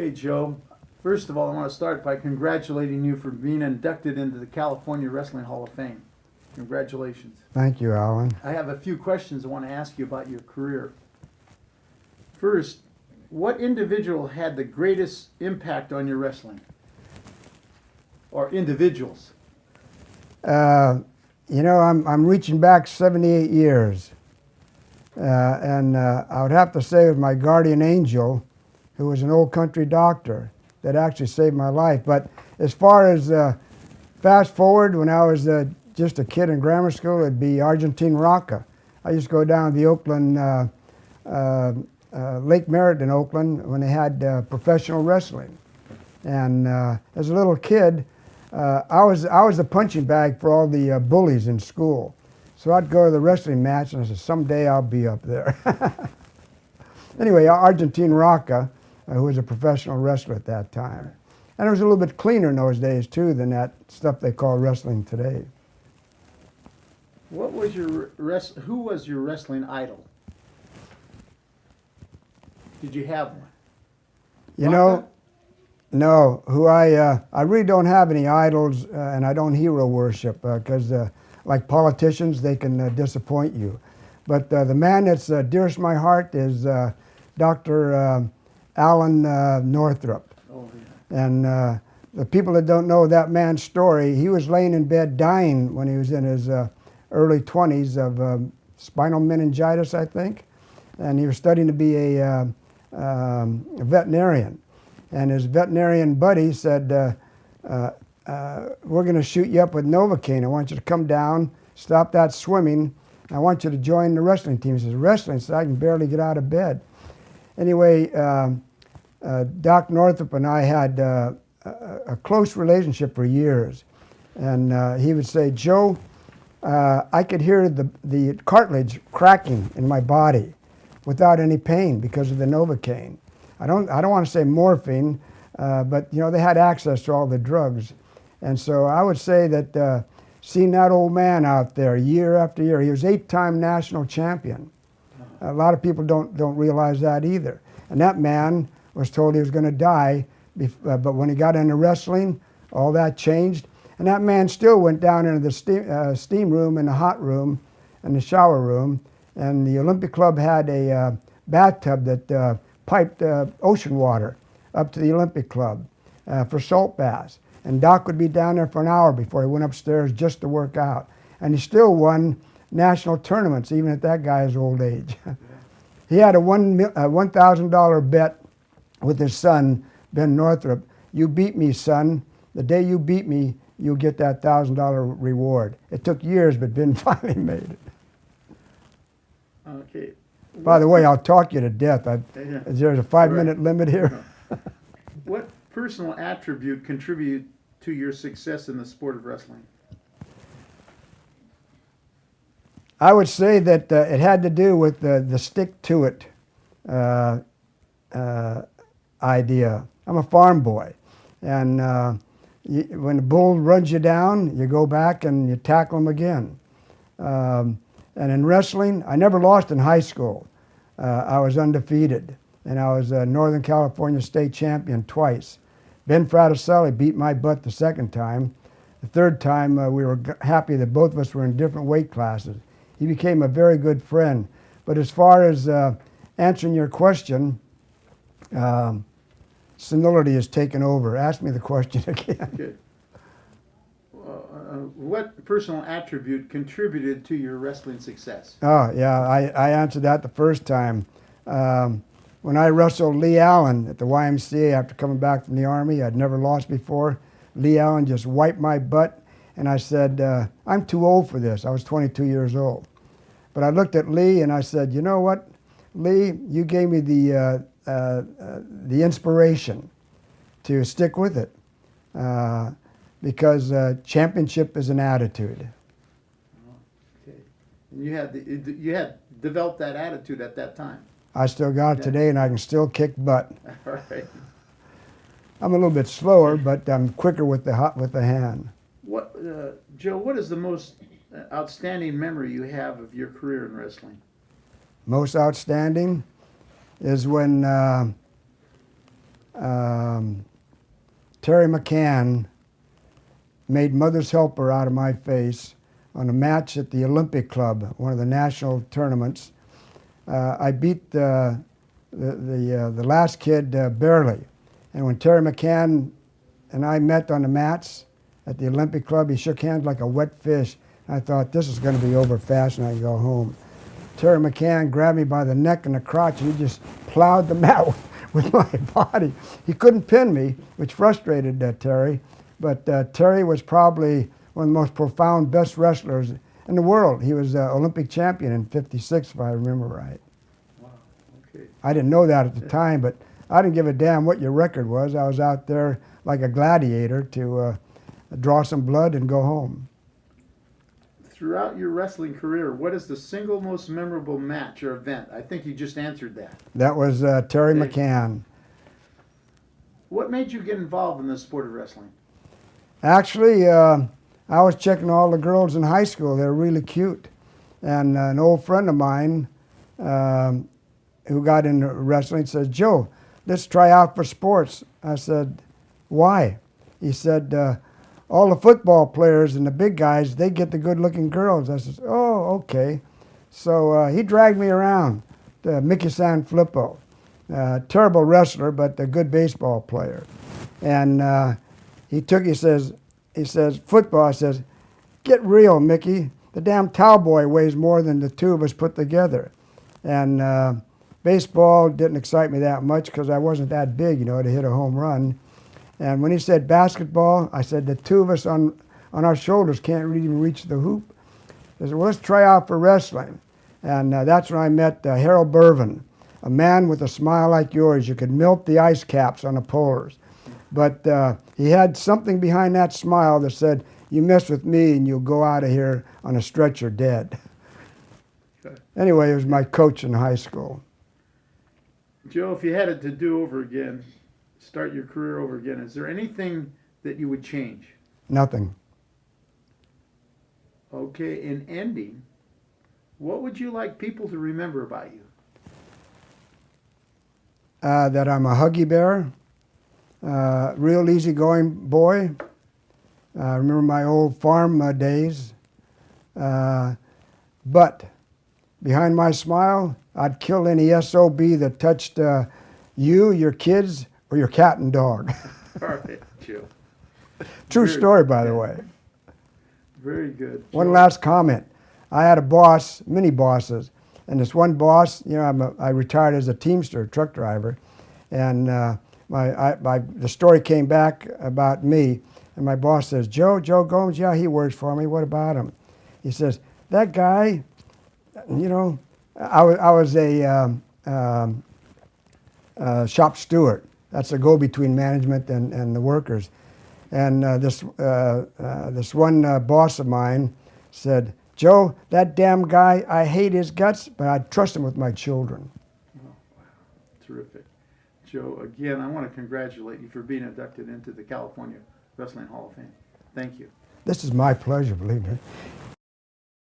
Okay, Joe. First of all, I want to start by congratulating you for being inducted into the California Wrestling Hall of Fame. Congratulations. Thank you, Alan. I have a few questions I want to ask you about your career. First, what individual had the greatest impact on your wrestling? Or individuals? I'm reaching back 78 years. And I would have to say it was my guardian angel, who was an old country doctor, that actually saved my life. But as far as fast forward, when I was just a kid in grammar school, it'd be Argentine Rocca. I used to go down to the Oakland, Lake Merritt in Oakland when they had professional wrestling. And as a little kid, I was the punching bag for all the bullies in school. So I'd go to the wrestling match and I said, someday I'll be up there. Anyway, Argentine Rocca, who was a professional wrestler at that time. And it was a little bit cleaner in those days too than that stuff they call wrestling today. What was who was your wrestling idol? Did you have one? You know, no. I really don't have any idols, and I don't hero worship because, like politicians, they can disappoint you. But the man that's dearest to my heart is Dr. Alan Northrop. Oh, yeah. And the people that don't know that man's story, he was laying in bed dying when he was in his early 20s of spinal meningitis, I think. And he was studying to be a veterinarian. And his veterinarian buddy said, we're going to shoot you up with Novocaine. I want you to come down, stop that swimming. I want you to join the wrestling team. He says, wrestling? He said, I can barely get out of bed. Anyway, Doc Northrop and I had a close relationship for years. And he would say, Joe, I could hear the cartilage cracking in my body without any pain because of the Novocaine. I don't want to say morphine, but they had access to all the drugs. And so I would say that seeing that old man out there year after year, he was 8-time national champion. A lot of people don't realize that either. And that man was told he was going to die, but when he got into wrestling, all that changed. And that man still went down into the steam room and the hot room and the shower room. And the Olympic Club had a bathtub that piped ocean water up to the Olympic Club for salt baths. And Doc would be down there for an hour before he went upstairs just to work out. And he still won national tournaments, even at that guy's old age. He had a $1,000 bet with his son, Ben Northrop. You beat me, son. The day you beat me, you'll get that $1,000 reward. It took years, but Ben finally made it. Okay. By the way, I'll talk you to death. There's a 5-minute limit here. What personal attribute contributed to your success in the sport of wrestling? I would say that it had to do with the stick-to-it idea. I'm a farm boy, and when the bull runs you down, you go back and you tackle him again. And in wrestling, I never lost in high school. I was undefeated, and I was a Northern California state champion twice. Ben Fraticelli beat my butt the second time. The third time, we were happy that both of us were in different weight classes. He became a very good friend. But as far as answering your question, senility has taken over. Ask me the question again. Okay. What personal attribute contributed to your wrestling success? Oh, yeah, I answered that the first time. When I wrestled Lee Allen at the YMCA after coming back from the Army, I'd never lost before. Lee Allen just wiped my butt, and I said, I'm too old for this. I was 22 years old. But I looked at Lee and I said, you know what, Lee, you gave me the inspiration to stick with it. Because championship is an attitude. Okay. And you had developed that attitude at that time. I still got it today, and I can still kick butt. All right. I'm a little bit slower, but I'm quicker with the hand. What, Joe? What is the most outstanding memory you have of your career in wrestling? Most outstanding is when Terry McCann made mother's helper out of my face on a match at the Olympic Club, one of the national tournaments. I beat the last kid barely. And when Terry McCann and I met on the mats at the Olympic Club, he shook hands like a wet fish. I thought, this is going to be over fast and I can go home. Terry McCann grabbed me by the neck and the crotch and he just plowed the mat with my body. He couldn't pin me, which frustrated Terry. But Terry was probably one of the most profound, best wrestlers in the world. He was Olympic champion in '56, if I remember right. Wow, okay. I didn't know that at the time, but I didn't give a damn what your record was. I was out there like a gladiator to draw some blood and go home. Throughout your wrestling career, what is the single most memorable match or event? I think you just answered that. That was Terry Okay. McCann. What made you get involved in the sport of wrestling? Actually, I was checking all the girls in high school. They were really cute. And an old friend of mine who got into wrestling said, Joe, let's try out for sports. I said, why? He said, all the football players and the big guys, they get the good-looking girls. I said, oh, okay. So he dragged me around to Mickey Sanfilippo. Terrible wrestler, but a good baseball player. And he says, football, I says, get real, Mickey. The damn cowboy weighs more than the two of us put together. And baseball didn't excite me that much because I wasn't that big, you know, to hit a home run. And when he said basketball, I said, the two of us on our shoulders can't really even reach the hoop. I said, well, let's try out for wrestling. And that's when I met Harold Bervin, a man with a smile like yours. You could melt the ice caps on the polars. But he had something behind that smile that said, you mess with me and you'll go out of here on a stretcher dead. Okay. Anyway, he was my coach in high school. Joe, if you had it to do over again, start your career over again, is there anything that you would change? Nothing. Okay, in ending, what would you like people to remember about you? That I'm a huggy bear, real easygoing boy. I remember my old farm days. But behind my smile, I'd kill any SOB that touched you, your kids, or your cat and dog. All right, Joe. True Very story, by good. the way. Very good. One Joe. last comment. I had a boss, many bosses, and this one boss, you know, I retired as a Teamster, truck driver, and the story came back about me, and my boss says, Joe Gomes, yeah, he works for me. What about him? He says, that guy, you know, I was a shop steward. That's a go-between management and the workers. And this one boss of mine said, Joe, that damn guy, I hate his guts, but I trust him with my children. Oh, wow. Terrific. Joe, again, I want to congratulate you for being inducted into the California Wrestling Hall of Fame. Thank you. This is my pleasure, believe me.